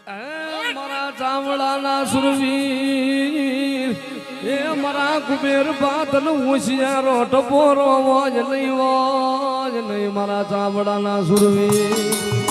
મારા ચાવડાના સુરવીર એ મારા કુબેર બાદલ હોશિયારો ટપોરો વાજ નહીં મારા ચાવડાના સુરવીર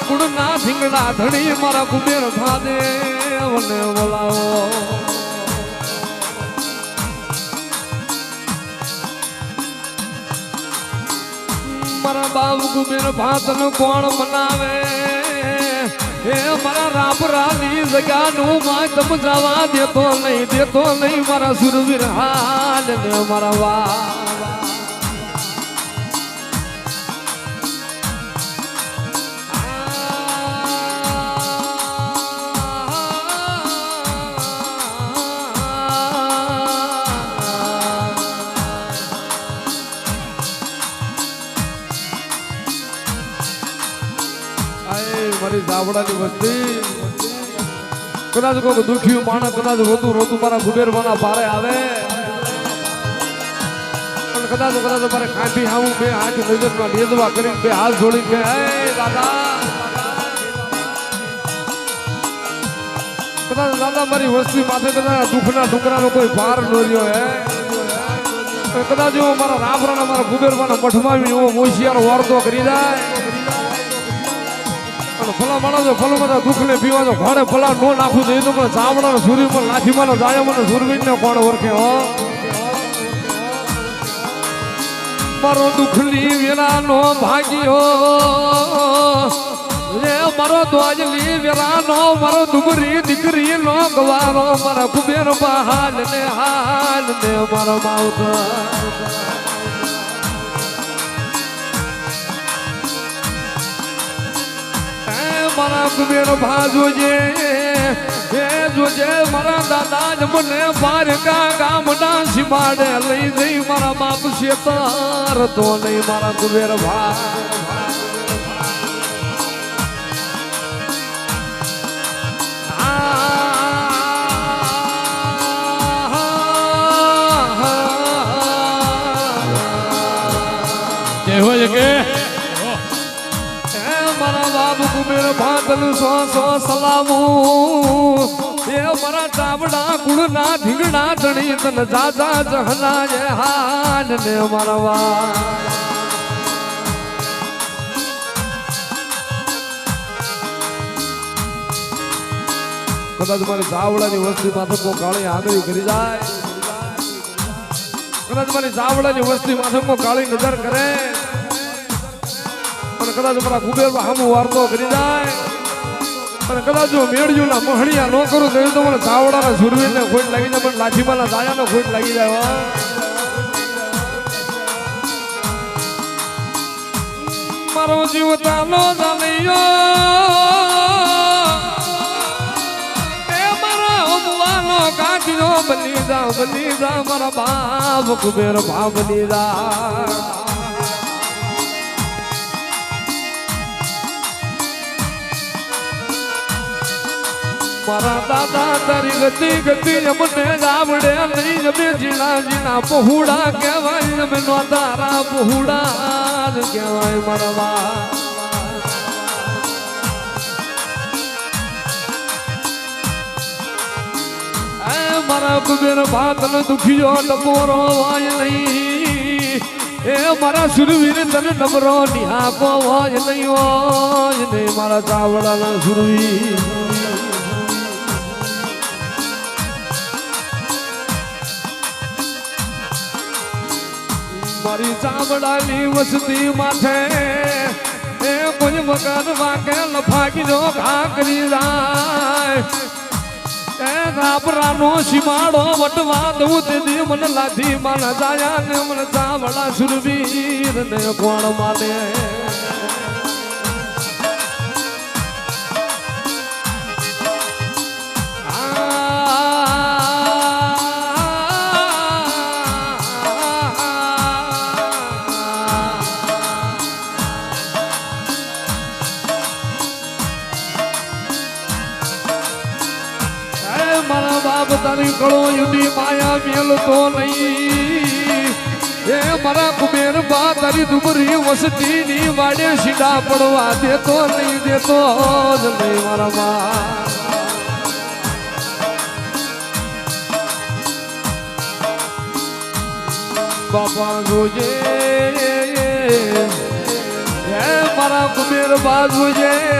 કુડના ધીંગડા ધણી મારા કુબેર ભાદેવને બોલાવો મારા બાપ કુબેર ભાતન કોણ મનાવે હે મારા રાપરાની જગ્યાનું માતમ જવા દેતો નહીં મારા સુરવીર હાલ ને મારા વા મારી ઝાવડાની વસ્તી કદાચ કોઈ દુખ્યું માણસ કદાચ રોતું મારા કુબેર માના પારે આવે પણ કદાચ મારે કાંઠી આવું બે હાથ નજરમાં લેદવા કરી બે હાથ જોડી કે દાદા દાદા મારી વસ્તી માથે કદાચ દુઃખના ટુકડાનો કોઈ ભાર ન રહ્યો હે કદાચ એવો મારા રાબરાના મારા કુબેર માના મઠમાં એવો મોશિયારો વાર્તો કરી જાય ફલા માણસો ફલો બધા દુઃખ ને પીવા તો ઘોડે ફલા નો નાખું તો એ તો મને ચામડા સૂર્ય પર લાઠી માનો જાય મને સુરવીર ને કોણ ઓળખે હો મારો દુઃખની વેરાનો ભાગ્યો રે મારો દ્વાજલી વેરાનો મારો દુબરી દીકરી નો ગવારો મારા કુબેર હાલ ને મારો માઉત મારા કુબેર ભાજોજે જોજે મારા દાદા જ મને બારકા ગામના સીમાડે લઈ જઈ મારા બાપ શેતર તો નહીં મારા કુબેર ભા હોય કે કુબેર ભાદલ સો સલામું એ મારા ચાવડા કુળના ધીંગડા ધણી તન જાજા જહના જે હાલ ને મારવા કદાચ મારી ચાવડાની વસ્તી માથે કો કાળી આંગળી કરી જાય કદાચ મારી ચાવડાની વસ્તી માથે કો કાળી નજર કરે કદાચ મારા કુબેર હામું વાર્તો કરી જાય અને કદાચ જો મેળ્યું ના મહણિયા ન કરું તો મને ચાવડાના સુરવીરને ખોટ લાગી જાય પણ લાઠીમાના દાયાનો ખોટ લાગી જાય મારો જીવ ચાલો ચાલ્યો એ મારા અમવાનો કાઢ્યો બની જા મારા બાપ કુબેર ભાવ બની જા મારા દાદા તારી ગતિ અમને આવડે નહીં અમે જીણા પહોળા કહેવાય અમે નો તારા પહોળા કહેવાય મારા મારા કુબેર ભાતન દુખિયો ટપોરો વાય નહીં એ મારા સુરવીર તને નબરો નિહાકો વાય નહીં મારા ચાવડાના સુરવીર મારી ચામડાની વસ્તી માથે એ કોઈ મકાન વાકે લફાકી જો ઘા કરી જાય એ રાપરાનો સીમાડો વટવા દઉં તેથી મને લાધી માના જાયા ને મને ચામડા સુરવીર ને કોણ માને બધાની કળો યુડી માયા મેલતો નહીં એ મારા કુબેર બા તારી દુબરી વસતી ની વાડે સીધા પડવા દેતો નહીં દેતો જ નહીં મારા બા બાપા જોજે હે મારા કુબેર બા જોજે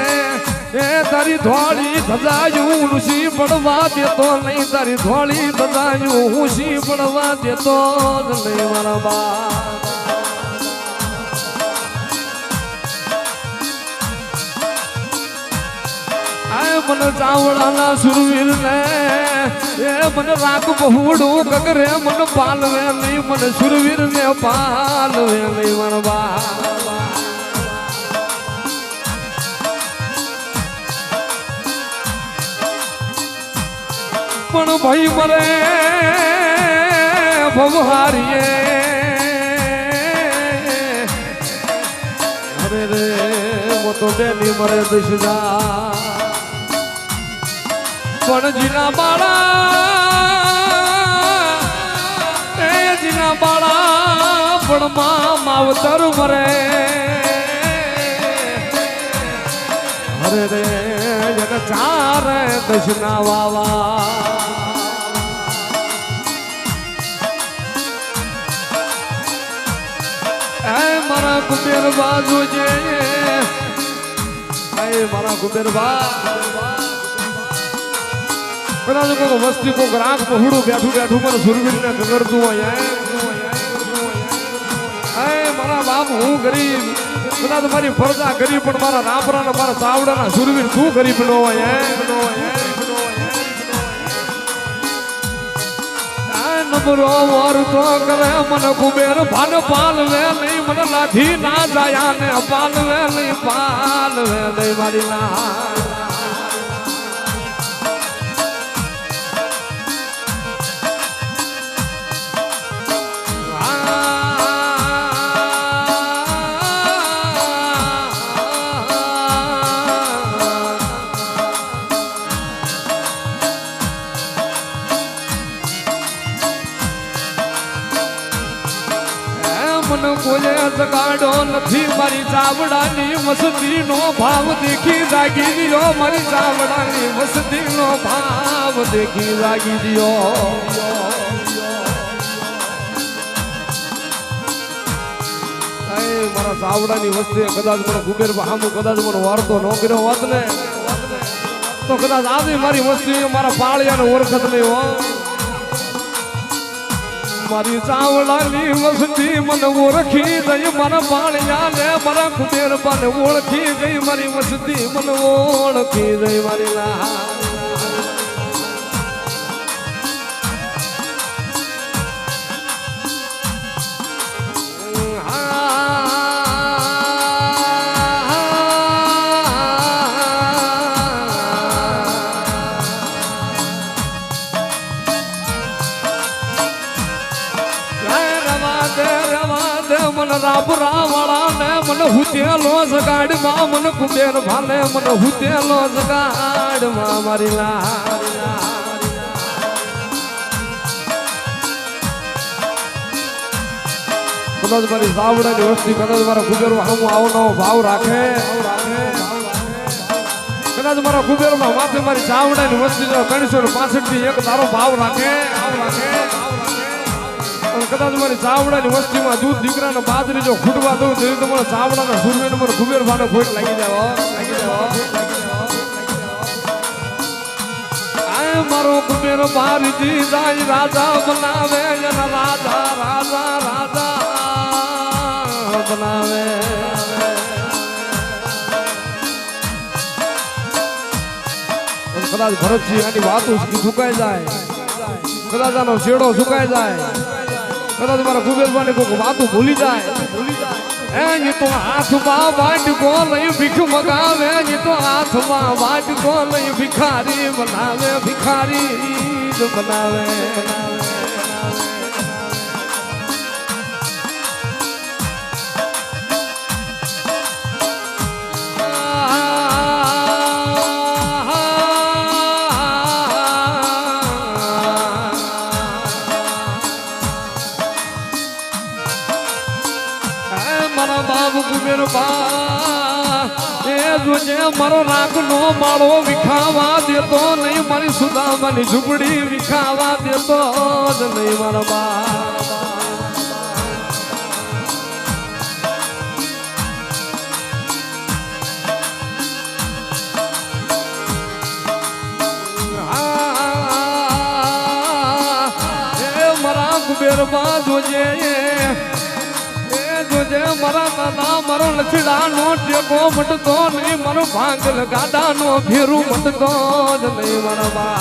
એ તારી ધોળી ધજાયું ઊંસી પડવા દેતો નહીં તારી ધોળી ધજાયું ઊંસી પડવા દેતો જ નહીં મારા બા મને ચાવડાના સુરવીર ને એ મને રાખ બહુડું કગરે મને પાલવે નહીં મને સુરવીર ને પાલવે નહીં મારા બા પણ ભાઈ મરે ભવહારીએ અરે રે મોતો બેની મરે દશા પણ જીના બાળા એ જીના બાળા પણ માવતર મરે અરે રે જગ ચાર દશના વાવા મારા કુબેર બાજુ જે મારા કુબેર બા કદાચ કોઈ વસ્તી કોઈ ગ્રાહક પહોળું બેઠું બેઠું મને સુરવીર ને ગગડતું હોય મારા બાપ હું ગરીબ કદાચ મારી ફરજા ગરીબ પણ મારા રાપરા ને મારા ચાવડા ના સુરવીર તું ગરીબ નો હોય નબરો વર તો કરે મને કુબેર ભાન પાલવે નહીં મને લાઠી ના જાયા ને પાલવે નહીં મારી ના કોઈ જગાડો નથી મારી ચાવડાની મસ્તી નો ભાવ દેખી જાગી દિયો મારી ચાવડાની મસ્તી નો ભાવ દેખી જાગી દિયો મારા ચાવડાની વસ્તી કદાચ મને કુબેર હામું કદાચ મને વારતો ન કર્યો હોત ને તો કદાચ આજે મારી વસ્તી મારા પાળિયાને ઓળખત નહીં હો મારી ચાવડાની વસ્તી મને ઓળખી ગઈ મારા પાણિયા ને મારા કુબેર પાને ઓળખી ગઈ મારી વસ્તી મને ઓળખી ગઈ મારી ના રાબરા વાળા ને મને હુતેલો જગાડમાં મને કુબેર ભાલે મને હુતેલો જગાડમાં મારી લા કદાચ મારી સાવડાની વસ્તી કદાચ મારા કુબેર હામું આવનો ભાવ રાખે કદાચ મારા કુબેરમાં માથે મારી ચાવડાની વસ્તી 365 થી એક તારો ભાવ રાખે કદાચ મારી ચાવડાની વસ્તીમાં દૂધ દીકરાને બાજરી જો ખૂટવા દઉં તો મને ચાવડાના સુરવીને મને કુબેર ભાને ખોટ લાગી જાય મારો કુબેર બારજી જાય રાજા બનાવે એના રાજા રાજા રાજા બનાવે કદાચ ભરતજી આની વાતો સુકાઈ જાય કદાચ આનો શેડો સુકાઈ જાય કદાચ મારા કુબેરભાને કોઈ વાતું ભૂલી જાય એ તો હાથમાં વાટકો લઈ ભીખ મગાવે એ તો હાથમાં વાટકો લઈ ભિખારી બનાવે ભિખારી જ બનાવે જોજે મારો રાગનો માળો વિખાવા દેતો નહીં, મારી સુદામાની ઝૂંપડી વિખાવા દેતો જ નહીં મારા બા. કુબેરબા જોજે જોજે મારા દાદા મારો લચડાનો ટેકો મટતો નહીં, મારો ભાંગલ ગાડાનો ફેરું મટતો જ નહીં મારા બા.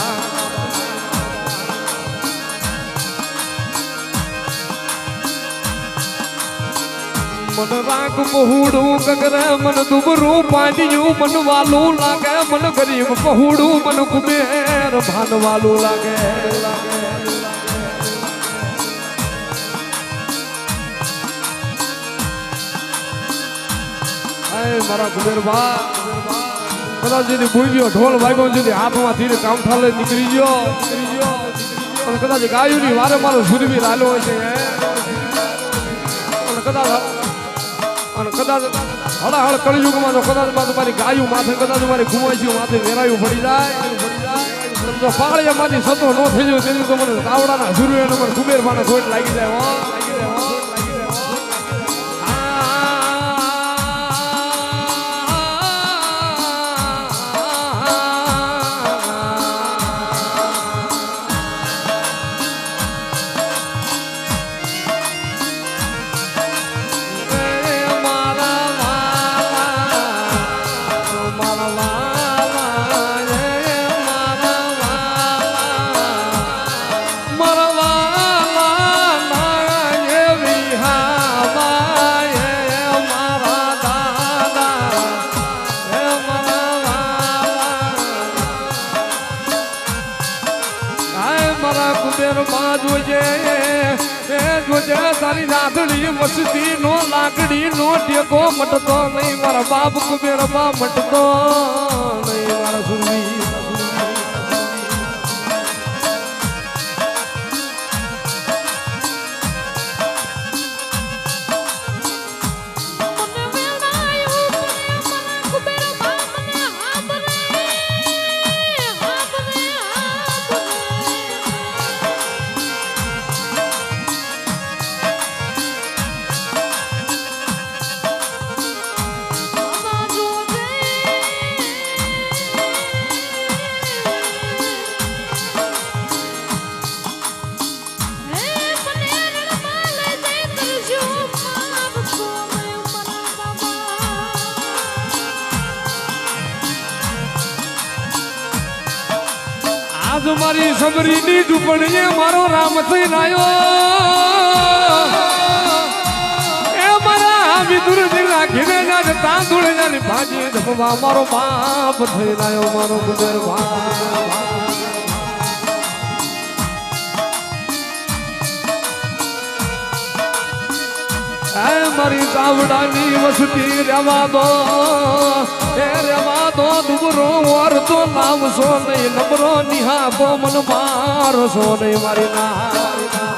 મન રાગ પહોળું કગરે મન દુબરું પાંડિયું મન વાલું લાગે, મન ગરીબ પહોળું મન કુબેર ભાનવાલું લાગે. મારા કુબેરબા કદાચ જેની ભૂલ્યો ઢોલ વાગ્યો જેની હાથમાં ધીરે કામઠાલે નીકળી ગયો અને કદાચ ગાયુની વારે મારો સુરવીર હાલો હોય છે અને કદાચ હળાહળ કળયુગમાં જો કદાચ તમારી ગાયું માથે કદાચ મારી ઘુમાઈયું માથે વેરાયું પડી જાય તો પાળિયામાંથી સતો ન થઈ જાય તેની તો મને તાવડાના સુરવીર મને કુબેરબાને ખોટ લાગી જાય હો. જોજે તારી નાથડી મસ્તી નો લાકડી નો ટેકો મટતો નહીં મારા બાપ કુબેરબા મટતો નહીં મારા સુરવી. આજ મારી સમરીની ઝૂંપડીએ મારો રામ થઈને આવ્યો, એ મારા વિદુર રાખીને જાજ તાંદુળ જાની ભાજી જમવા મારો બાપ થઈને આવ્યો મારો કુબેરબા. મારી તાવડાની વસતી રેવા દો એ રેવા દો દુબરો ઓર તો લાવશો નહીં, નબરો નિહાબો મન મારશો નહીં મારી ના.